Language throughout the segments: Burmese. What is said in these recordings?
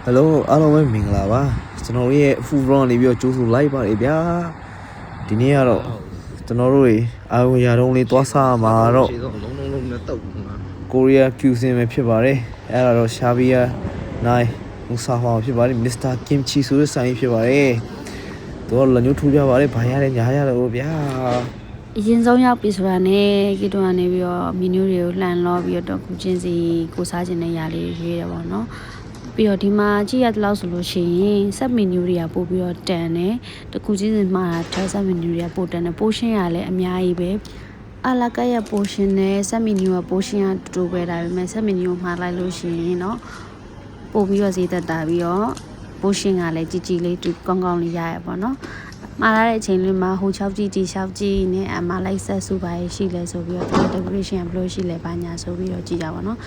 Hello အားလုံးပဲမင်္ဂလာပါကျွန်တော်ရဲ့ full run နေပြီးတော့ကြိုးဆိုလိုက်ပါတယ်ဗျာဒီနေ့ကတော့ကျွန်တော်တို့အာရုံရာတုံးလေးသွားစားမှာတော့ကိုရီးယား cuisine ပဲဖြစ်ပါတယ်အဲ့ဒါတော့ Shabia 9 Musafa ဖြစ်ပါတယ် Mr. Kimchi ဆိုတဲ့ဆိုင်ဖြစ်ပါတယ်တော့လက်ညှိုးထိုးကြပါတယ်ဘာရလဲညာရတယ်ဗျာအရင်ဆုံးရောက်ပြီဆိုတာနဲ့ကိတော့ကနေပြီးတော့မီနူးတွေကိုလှန်လောပြီးတော့ကုချင်းစီကိုစားခြင်းနဲ့ຢာလေးရွေးတယ်ပေါ့နော်ပြီးတော့ဒီမှာကြည့်ရတဲ့လောက်ဆိုလို့ရှိရင်ဆက်မီနူးတွေကပို့ပြီးတော့တန်တယ်တကူချင်းစီမှာထားဆက်မီနူးတွေကပို့တန်တယ်ပိုရှင်ရလည်းအများကြီးပဲအလာကရဲ့ပိုရှင်နဲ့ဆက်မီနူးကပိုရှင်ကတူတူပဲဒါပေမဲ့ဆက်မီနူးကိုမှားလိုက်လို့ရှိရင်เนาะပို့ပြီးတော့ဈေးသက်တာပြီးတော့ပိုရှင်ကလည်းကြီးကြီးလေးတူကောင်းကောင်းလေးရရပေါ့နော်မှာလာတဲ့အချိန်လေးမှာဟို6ကြီးတီ6ကြီးနဲ့အမလိုက်ဆက်စုပါရရှိလဲဆိုပြီးတော့ decoration ဘယ်လိုရှိလဲဘာညာဆိုပြီးတော့ကြည့်ကြပါတော့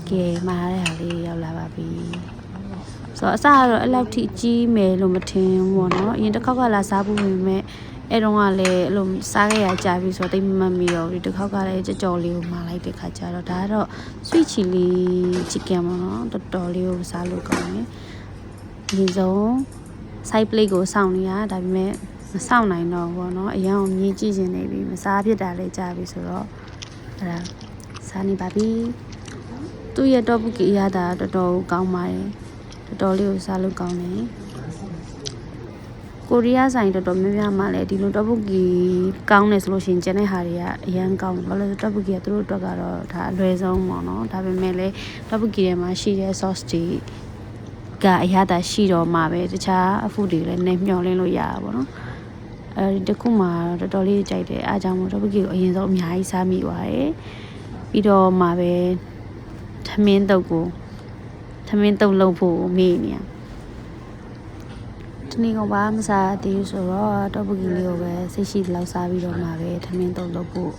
ကဲမှာလာတဲ့ဟာလေးရောက်လာပါပြီဆိုတော့အစကတော့အဲ့လောက်ထိကြီးမယ်လို့မထင်ဘူးပေါ့နော်အရင်တစ်ခေါက်ကလာစားဖို့ဝင်မဲ့အဲ့တုန်းကလည်းအဲ့လိုစားခဲ့ရကြပြီဆိုတော့တိတ်မမီတော့ဒီတစ်ခေါက်ကလည်းကြော်လေးကိုမှာလိုက်တဲ့ခါကျတော့ဒါကတော့ sweet chili chicken ပေါ့နော်တော်တော်လေးကိုစားလို့ကောင်းတယ်ဒီဆုံး side plate ကိုစောင့်နေရဒါပေမဲ့မစောင့်နိုင်တော့ဘူးပေါ့နော်အရင်ကမြင်ကြည့်နေပြီမစားဖြစ်တာလည်းကြာပြီဆိုတော့အဲ့ဒါစားနေပါပြီသူ့ရဲ့တော့ပုကီရတာတော်တော်ကောင်းပါတယ်တော်တော်လေးကိုစားလို့ကောင်းတယ်ကိုရီးယားဆိုင်တော်တော်များများမှလည်းဒီလိုတော့ပုကီကောင်းတယ်ဆိုလို့ရှိရင်ကျန်တဲ့ဟာတွေကအရန်ကောင်းတယ်ဘာလို့လဲတော့ပုကီကသူတို့အတွက်ကတော့ဒါအလွယ်ဆုံးပေါ့နော်ဒါပေမဲ့လည်းတော့ပုကီထဲမှာရှိတဲ့ sauce တွေကအရသာရှိတော့မှပဲတခြားအဖူတွေလည်းနေမျောလင်းလို့ရတာပေါ့နော်အဲဒီတစ်ခုမှတော်တော်လေးကြိုက်တယ်အားကြောင့်မို့တော့ပုကီကိုအရင်ဆုံးအများကြီးစားမိပါတယ်ပြီးတော့မှပဲထမင်းတုပ်လုပ်ဖို့မေ့နေရဒီနေ့ကဘာမစားသေးဘူးဆိုတော့တော့ပုကီလေးကိုပဲစိတ်ရှိသလောက်စားပြီးတော့မှပဲထမင်းတုပ်လုပ်ဖို့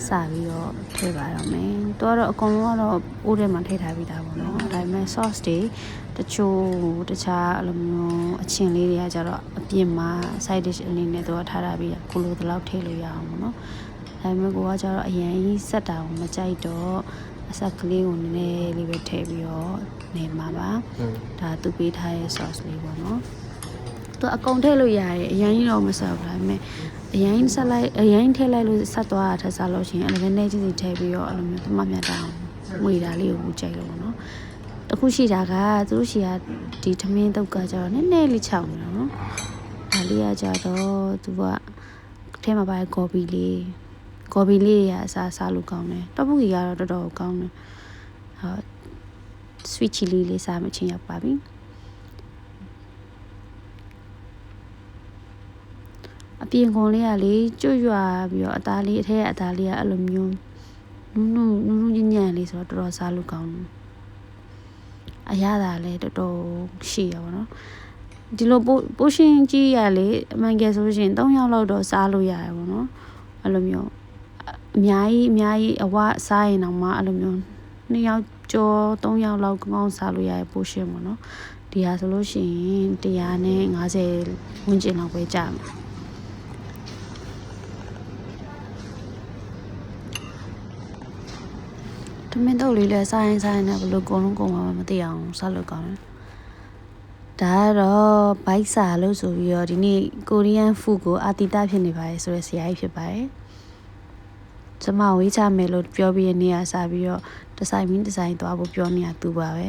စပြီးတော့ထည့်ပါတော့မယ်။တော့အကုန်လုံးကတော့အိုးထဲမှာထည့်ထားပြီးသားပေါ့နော်။ဒါပေမဲ့ sauce တွေတချို့တခြားအဲ့လိုမျိုးအချင်းလေးတွေကကြတော့အပြင်မှာ side dish အနေနဲ့တော့ထားထားပြီးကိုလိုတလောက်ထည့်လို့ရအောင်ပေါ့နော်။ဒါပေမဲ့ကိုကကြတော့အရင်ကြီးစက်တာကိုမကြိုက်တော့အဆက်ကလေးကိုနည်းနည်းလေးပဲထည့်ပြီးတော့နေမှာပါ။ဒါသူပေးထားတဲ့ sauce လေးပေါ့နော်။သူအကုန်ထည့်လို့ရတယ်အရင်ကြီးတော့မဆက်ဘူးဒါပေမဲ့အရင်ဆက်လိုက်အရင်ထည့်လိုက်လို့ဆက်သွားတာထက်စားလို့ရှိရင်အဲ့လိုနည်းချင်းစီထည့်ပြီးတော့အဲ့လိုမျိုးတမမြတ်တာငွေတာလေးကိုကြိုက်လို့ပေါ့နော်တခုရှိတာကသူတို့ရှိကဒီထမင်းတုပ်ကကြတော့နည်းနည်းလေးချောင်းနေနော်ဒါလေးကကြတော့သူကထဲမှာပါကော်ပီလေးရအစားလို့ကောင်းတယ်တော့ပုကီကတော့တော်တော်ကောင်းတယ်ဟုတ် sweet chili လေးစားမချင်းရောက်ပါပြီအပြင်ခွန်လေးကလေကျွတ်ရွာပြီးတော့အသားလေးအထက်ကအသားလေးကအဲ့လိုမျိုးနုညံ့ညံ့လေးဆိုတော့တော်တော်စားလို့ကောင်းတယ်အရသာလည်းတော်တော်ရှိရပါတော့ဒီလိုပိုရှင်ကြီးရလေအမှန်ကယ်ဆိုလို့ရှိရင်3ယောက်လောက်တော့စားလို့ရတယ်ပေါ့နော်အဲ့လိုမျိုးအများကြီးအဝစားရင်တော့မှအဲ့လိုမျိုး2ယောက်ကျော်3ယောက်လောက်ကောင်းစားလို့ရရဲ့ပိုရှင်ပေါ့နော်ဒီဟာဆိုလို့ရှိရင်150ဝန်းကျင်လောက်ပဲကြာမှာမင်းတို့လေးလဲစားရင်နဲ့ဘလို့ကုန်လုံးကုန်မှာမသိအောင်စားလို့ကောင်းတယ်ဒါကတော့ဘိုက်စာလို့ဆိုပြီးတော့ဒီနေ့ကိုရီးယန်ဖူကိုအာတီတာဖြစ်နေပါတယ်ဆိုတဲ့ဆရာကြီးဖြစ်ပါတယ်ကျမဝေးချမယ်လို့ပြောပြီးနေရစားပြီးတော့ဒီဇိုင်းသွားဖို့ပြောနေတာသူပါပဲ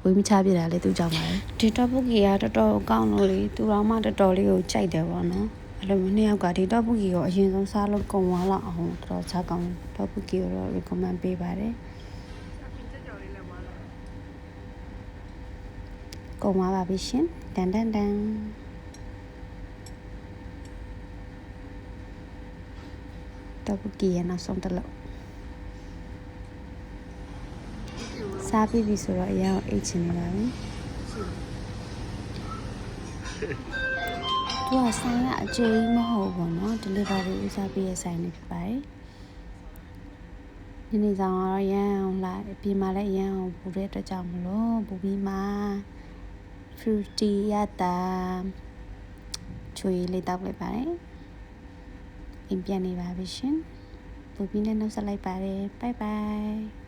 ဝေးမချပြတာလေသူကြောင့်ပါပဲဒီတော့ပုကီကတော်တော်ကောင်းလို့လေသူတော်မှတော်တော်လေးကိုကြိုက်တယ်ပေါ့နော်အဲ့လိုမျိုးနှစ်ယောက်ကဒီတော့ပုကီကိုအရင်ဆုံးစားလို့ကုန်သွားလောက်အောင်တော်တော်ချကောင်းတော့ပုကီကိုတော့ recommend ပေးပါတယ်ကုန်သွားပါပြီရှင်တန်တော့ပုကီရဲ့နောက်ဆုံးတစ်လုံးစားပြီးပြီဆိုတော့အရင်အိတ်ချင်နေပါပြီသူကဆိုင်ကအကျဉ်းမဟုတ်ဘူးเนาะ delivery ဦးစားပေးရဆိုင်နေဖြစ်ပါတယ်ဒီနေ့ဆောင်တော့ရန်အောင်လာပြင်มาလည်းရန်အောင်ပူတဲ့အတွက်ကြောင့်မလို့ပူပြီးမှ fruity ရတာချွေလေးတောက်လိုက်ပါတယ်အိမ်ပြန်နေပါပြီရှင်ပူပြီးနဲ့နှုတ်ဆက်လိုက်ပါတယ် bye bye